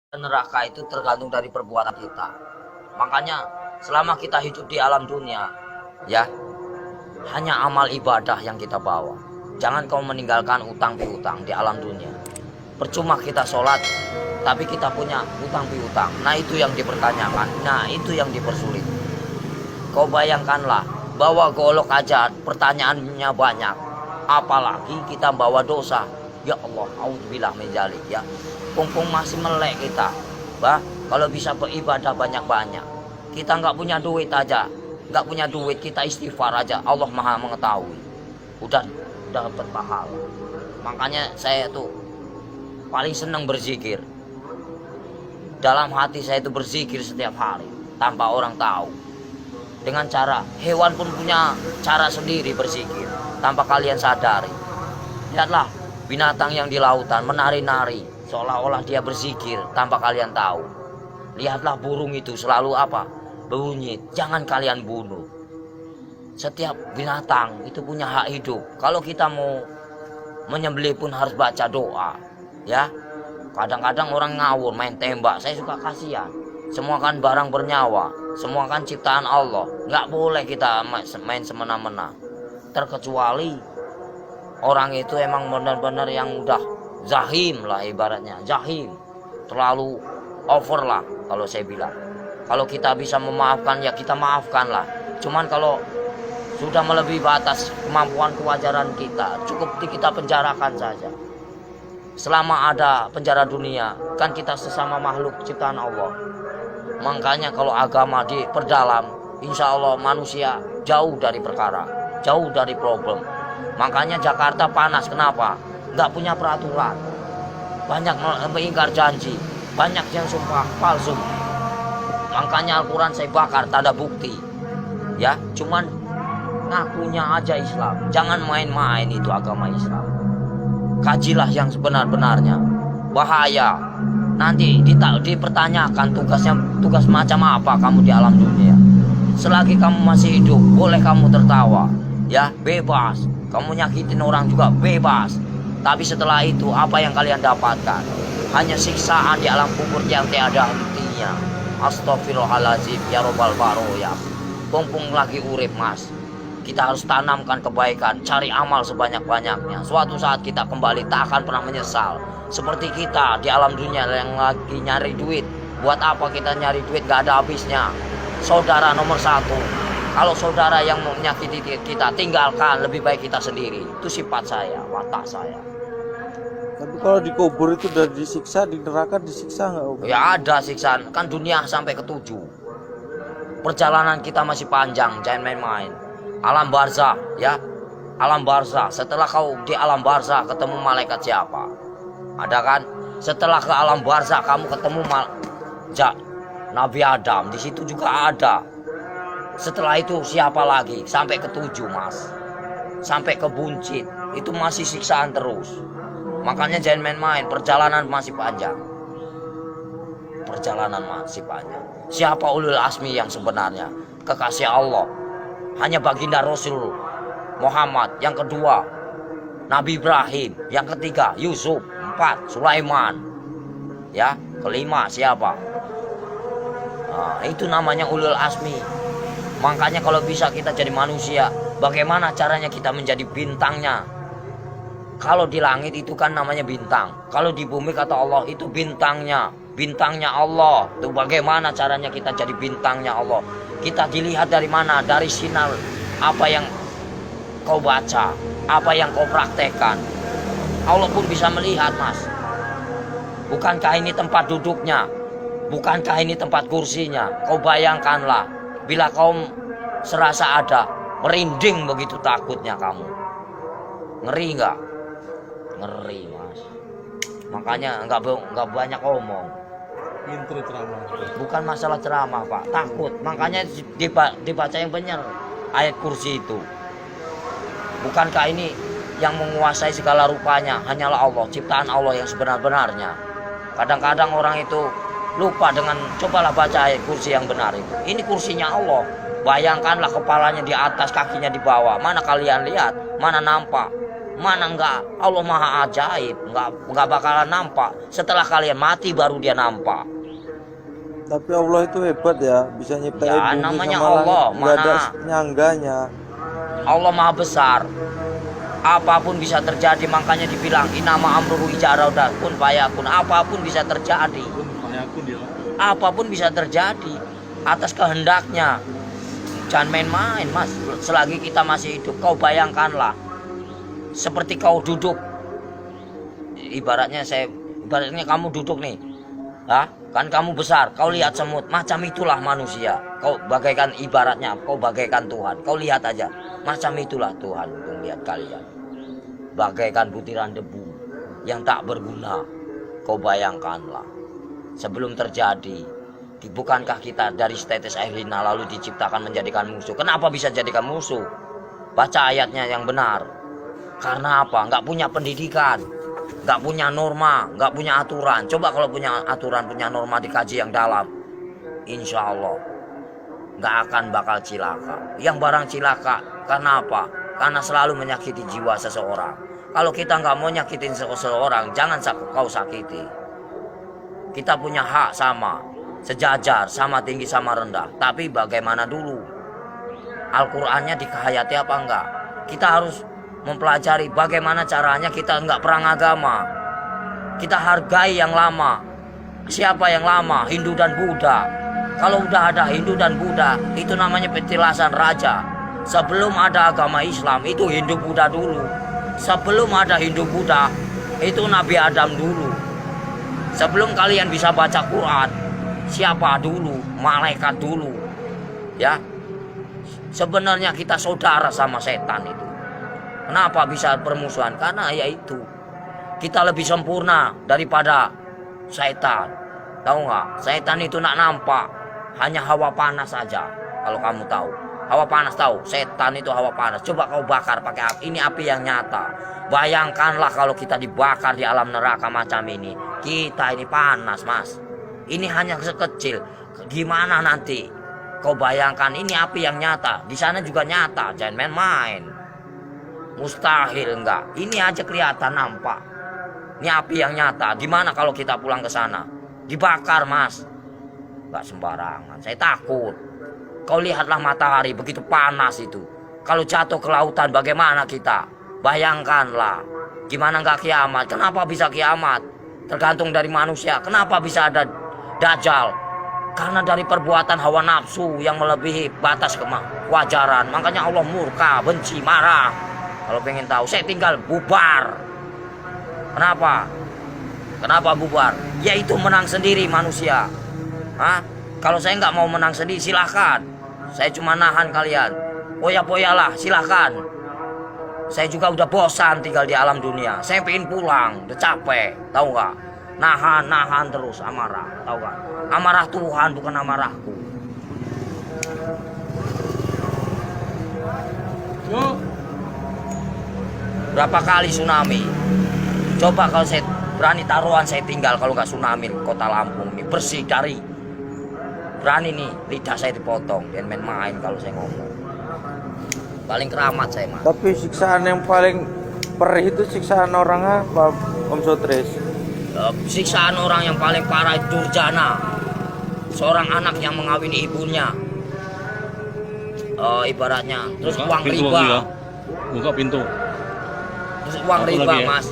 Neraka itu tergantung dari perbuatan kita. Makanya selama kita hidup di alam dunia, ya, hanya amal ibadah yang kita bawa. Jangan kau meninggalkan utang piutang di alam dunia. Percuma kita sholat, tapi kita punya utang piutang. Nah itu yang dipertanyakan, nah itu yang dipersulit. Kau bayangkanlah, bawa golok aja pertanyaannya banyak. Apalagi kita bawa dosa. Ya Allah, auzubillah min dzalik ya. Mumpung masih melek kita, kalau bisa beribadah banyak-banyak. Kita nggak punya duit aja, nggak punya duit kita istighfar aja. Allah Maha mengetahui. Udah dapat pahala. Makanya saya tuh paling senang berzikir. Dalam hati saya itu berzikir setiap hari tanpa orang tahu. Dengan cara hewan pun punya cara sendiri berzikir tanpa kalian sadari. Lihatlah binatang yang di lautan menari-nari seolah-olah dia berzikir tanpa kalian tahu. Lihatlah burung itu selalu apa? Berbunyi, jangan kalian bunuh. Setiap binatang itu punya hak hidup. Kalau kita mau menyembelih pun harus baca doa, ya. Kadang-kadang orang ngawur main tembak, saya suka kasihan. Semua kan barang bernyawa, semua kan ciptaan Allah. Nggak boleh kita main semena-mena. Terkecuali orang itu emang benar-benar yang udah zahim lah ibaratnya, zahim. Terlalu over lah kalau saya bilang. Kalau kita bisa memaafkan ya kita maafkan lah. Cuman kalau sudah melebihi batas kemampuan kewajaran kita, cukup kita penjarakan saja. Selama ada penjara dunia, kan kita sesama makhluk ciptaan Allah. Makanya kalau agama diperdalam, insya Allah manusia jauh dari perkara, jauh dari problem. Makanya Jakarta panas, kenapa? Nggak punya peraturan, banyak mengingkar janji, banyak yang sumpah palsu. Makanya Al-Quran saya bakar, tak ada bukti, ya. Cuman ngakunya aja Islam. Jangan main-main itu agama Islam. Kajilah yang sebenar-benarnya. Bahaya. Nanti dipertanyakan tugas macam apa kamu di alam dunia. Selagi kamu masih hidup, boleh kamu tertawa, ya, bebas. Kamu nyakitin orang juga bebas. Tapi setelah itu apa yang kalian dapatkan? Hanya siksaan di alam kubur yang tiada hentinya. Astagfirullahaladzim ya robbal baroya. Mumpung lagi urip mas, kita harus tanamkan kebaikan, cari amal sebanyak-banyaknya. Suatu saat kita kembali tak akan pernah menyesal. Seperti kita di alam dunia yang lagi nyari duit. Buat apa kita nyari duit gak ada habisnya. Saudara nomor satu. Kalau saudara yang menyakiti kita, tinggalkan, lebih baik kita sendiri. Itu sifat saya, watak saya. Tapi kalau dikubur itu udah disiksa, di neraka disiksa nggak? Ya ada siksaan, kan dunia sampai ke-7. Perjalanan kita masih panjang, jangan main-main. Alam barzah, ya, alam barzah. Setelah kau di alam barzah ketemu malaikat siapa? Ada kan? Setelah ke alam barzah kamu ketemu Nabi Adam, di situ juga ada. Setelah itu siapa lagi? Sampai ke-7 mas, sampai ke buncit, itu masih siksaan terus. Makanya jangan main-main, perjalanan masih panjang. Perjalanan masih panjang. Siapa ulul asmi yang sebenarnya? Kekasih Allah. Hanya baginda Rasul Muhammad. Yang kedua Nabi Ibrahim. Yang ketiga Yusuf. 4 Sulaiman. Ya, kelima siapa? Nah, itu namanya ulul asmi. Makanya kalau bisa kita jadi manusia, bagaimana caranya kita menjadi bintangnya? Kalau di langit itu kan namanya bintang. Kalau di bumi kata Allah itu bintangnya. Bintangnya Allah. Itu bagaimana caranya kita jadi bintangnya Allah? Kita dilihat dari mana? Dari sinar apa yang kau baca, apa yang kau praktekkan. Allah pun bisa melihat mas. Bukankah ini tempat duduknya? Bukankah ini tempat kursinya? Kau bayangkanlah, bila kau serasa ada, merinding begitu takutnya kamu. Ngeri nggak? Ngeri mas. Makanya nggak banyak omong. Intro ceramah. Bukan masalah ceramah pak, takut. Makanya dibaca yang benar ayat kursi itu. Bukankah ini yang menguasai segala rupanya hanyalah Allah, ciptaan Allah yang sebenar-benarnya. Kadang-kadang orang itu lupa dengan cobalah baca ayat kursi yang benar itu. Ini kursinya Allah. Bayangkanlah kepalanya di atas, kakinya di bawah. Mana kalian lihat? Mana nampak? Mana enggak? Allah maha ajaib, enggak bakalan nampak. Setelah kalian mati baru dia nampak. Tapi Allah itu hebat ya, bisa nyiptain Ya, bumi namanya sama Allah, langit, nggak ada mana? nyangganya. Allah maha besar. Apapun bisa terjadi, makanya dibilang inama amruhu ijaraudah kun fayakun. Apapun bisa terjadi. Apapun bisa terjadi atas kehendaknya. Jangan main-main, Mas. Selagi kita masih hidup, kau bayangkanlah seperti kau duduk. Ibaratnya kamu duduk nih. Kan kamu besar, kau lihat semut, macam itulah manusia. Kau bagaikan ibaratnya, kau bagaikan Tuhan. Kau lihat aja, macam itulah Tuhan melihat kalian. Bagaikan butiran debu yang tak berguna. Kau bayangkanlah. Sebelum terjadi, bukankah kita dari setetes air hina lalu diciptakan menjadikan musuh? Kenapa bisa jadikan musuh? Baca ayatnya yang benar. Karena apa? Nggak punya pendidikan, nggak punya norma, nggak punya aturan. Coba kalau punya aturan, punya norma, dikaji yang dalam, insya Allah nggak akan bakal cilaka. Yang barang cilaka, karena apa? Karena selalu menyakiti jiwa seseorang. Kalau kita nggak mau nyakitin seseorang, jangan kau sakiti. Kita punya hak sama, sejajar, sama tinggi, sama rendah. Tapi bagaimana dulu? Al-Qur'annya dikehayati apa enggak? Kita harus mempelajari bagaimana caranya kita enggak perang agama. Kita hargai yang lama. Siapa yang lama? Hindu dan Buddha. Kalau udah ada Hindu dan Buddha, itu namanya petilasan raja. Sebelum ada agama Islam, itu Hindu Buddha dulu. Sebelum ada Hindu Buddha, itu Nabi Adam dulu. Sebelum kalian bisa baca Quran, siapa dulu? Malaikat dulu. Ya. Sebenarnya kita saudara sama setan itu. Kenapa bisa permusuhan? Karena yaitu kita lebih sempurna daripada setan. Tahu nggak? Setan itu nak nampak, hanya hawa panas saja. Kalau kamu tahu, hawa panas tahu. Setan itu hawa panas. Coba kau bakar pakai api. Ini api yang nyata. Bayangkanlah kalau kita dibakar di alam neraka macam ini. Kita ini panas, Mas. Ini hanya sekecil. Gimana nanti? Kau bayangkan ini api yang nyata. Di sana juga nyata. Jangan main-main. Mustahil enggak. Ini aja kelihatan nampak. Ini api yang nyata. Gimana kalau kita pulang ke sana? Dibakar, Mas. Enggak sembarangan. Saya takut. Kau lihatlah matahari begitu panas itu. Kalau jatuh ke lautan bagaimana kita? Bayangkanlah. Gimana enggak kiamat? Kenapa bisa kiamat? Tergantung dari manusia. Kenapa bisa ada Dajjal? Karena dari perbuatan hawa nafsu yang melebihi batas kewajaran. Makanya Allah murka, benci, marah. Kalau pengen tahu, saya tinggal bubar. Kenapa? Kenapa bubar? Yaitu menang sendiri manusia. Kalau saya nggak mau menang sendiri, silahkan. Saya cuma nahan kalian. Poya-poyalah, silahkan. Saya juga udah bosan tinggal di alam dunia. Saya pengen pulang, udah capek, tahu nggak? Nahan terus amarah, tahu nggak? Amarah Tuhan bukan amarahku. Berapa kali tsunami? Coba kalau saya berani taruhan saya tinggal kalau nggak tsunami kota Lampung ini bersih dari. Berani nih lidah saya dipotong dan main-main kalau saya ngomong. Paling keramat saya, Mas. Tapi siksaan yang paling perih itu siksaan orang apa, Om Sotris? Siksaan orang yang paling parah itu durjana. Seorang anak yang mengawini ibunya. Ibaratnya. Terus uang riba. Buka pintu. Terus uang Satu riba, lagi ya? Mas.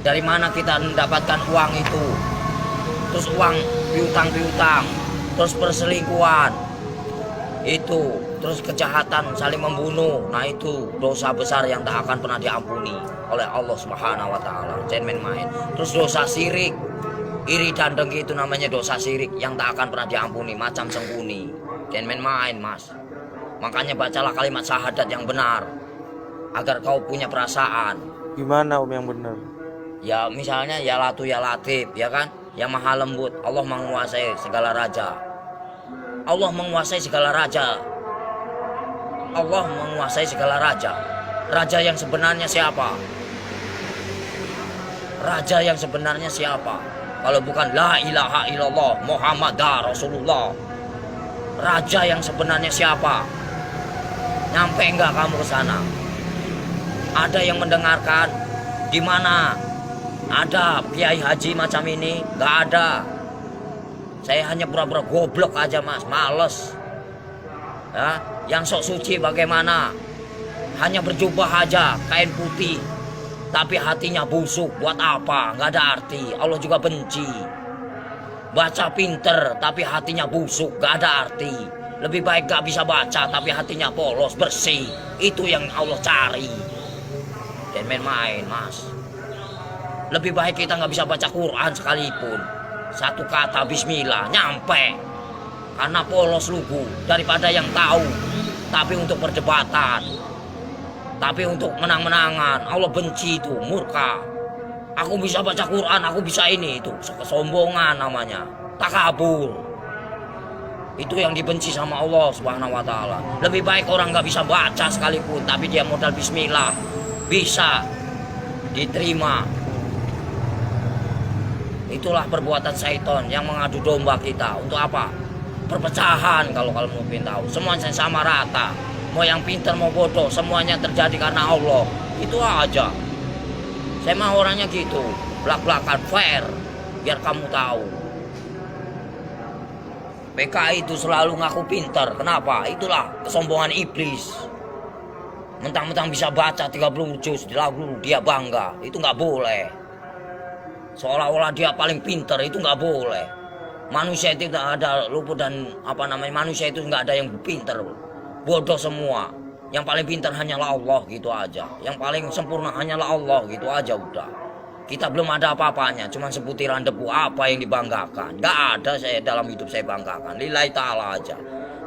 Dari mana kita mendapatkan uang itu? Terus uang piutang. Terus perselingkuhan. Itu. Terus kejahatan saling membunuh. Nah itu dosa besar yang tak akan pernah diampuni oleh Allah Subhanahu wa taala. Jangan main-main. Terus dosa syirik. Iri dan dengki itu namanya dosa syirik yang tak akan pernah diampuni, macam sengkuni. Jangan main-main, Mas. Makanya bacalah kalimat syahadat yang benar agar kau punya perasaan. Gimana Om yang benar? Ya misalnya ya Latu ya Latif, ya kan? Yang maha lembut. Allah menguasai segala raja. Allah menguasai segala raja. Allah menguasai segala raja. Raja yang sebenarnya siapa? Raja yang sebenarnya siapa? Kalau bukan la ilaha illallah Muhammadar Rasulullah. Raja yang sebenarnya siapa? Nyampe enggak kamu ke sana? Ada yang mendengarkan? Di mana ada kiai haji macam ini? Nggak ada. Saya hanya pura-pura goblok aja mas, males. Ya, yang sok suci bagaimana? Hanya berjubah aja, kain putih, tapi hatinya busuk. Buat apa? Nggak ada arti. Allah juga benci. Baca pinter, tapi hatinya busuk, nggak ada arti. Lebih baik gak bisa baca, tapi hatinya polos, bersih. Itu yang Allah cari. Dan main-main mas. Lebih baik kita nggak bisa baca Quran sekalipun. Satu kata Bismillah nyampe. Karena polos lugu daripada yang tahu. Tapi untuk perdebatan. Tapi untuk menang-menangan. Allah benci itu, murka. Aku bisa baca Quran, aku bisa ini. Itu kesombongan namanya. Takabur. Itu yang dibenci sama Allah Subhanahu wa ta'ala. Lebih baik orang nggak bisa baca sekalipun, tapi dia modal Bismillah. Bisa diterima. Itulah perbuatan syaitan yang mengadu domba kita. Untuk apa? Perpecahan kalau mau tahu. Semuanya sama rata. Mau yang pintar mau bodoh, semuanya terjadi karena Allah. Itu aja. Saya mah orangnya gitu. Belak-belakan fair. Biar kamu tahu. PKI itu selalu ngaku pintar. Kenapa? Itulah kesombongan iblis. Mentang-mentang bisa baca 30 juz di lagu, dia bangga. Itu nggak boleh. Seolah-olah dia paling pintar, itu nggak boleh. Manusia itu tidak ada luput dan manusia itu nggak ada yang pintar. Bodoh semua. Yang paling pintar hanyalah Allah, gitu aja. Yang paling sempurna hanyalah Allah, gitu aja udah. Kita belum ada apa-apanya, cuma seputiran debu. Apa yang dibanggakan? Gak ada saya dalam hidup saya banggakan. Lillahi ta'ala aja.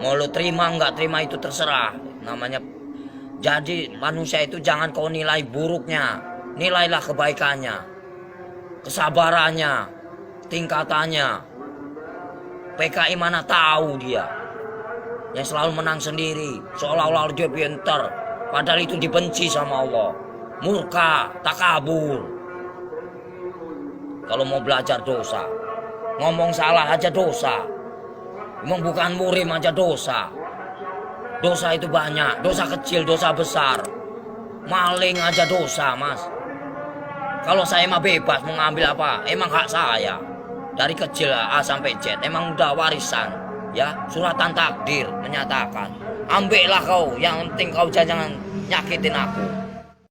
Mau lo terima nggak terima itu terserah. Namanya. Jadi manusia itu jangan kau nilai buruknya. Nilailah kebaikannya. Kesabarannya. Tingkatannya. PKI mana tahu dia. Yang selalu menang sendiri. Seolah-olah dia pintar. Padahal itu dibenci sama Allah. Murka, takabur. Kalau mau belajar dosa. Ngomong salah aja dosa. Emang bukan murim aja dosa. Dosa itu banyak. Dosa kecil, dosa besar. Maling aja dosa mas. Kalau saya mah bebas mau ngambil apa. Emang hak saya. Dari kecil A sampai Z. Emang udah warisan. Ya, suratan takdir menyatakan. Ambillah kau. Yang penting kau jangan nyakitin aku.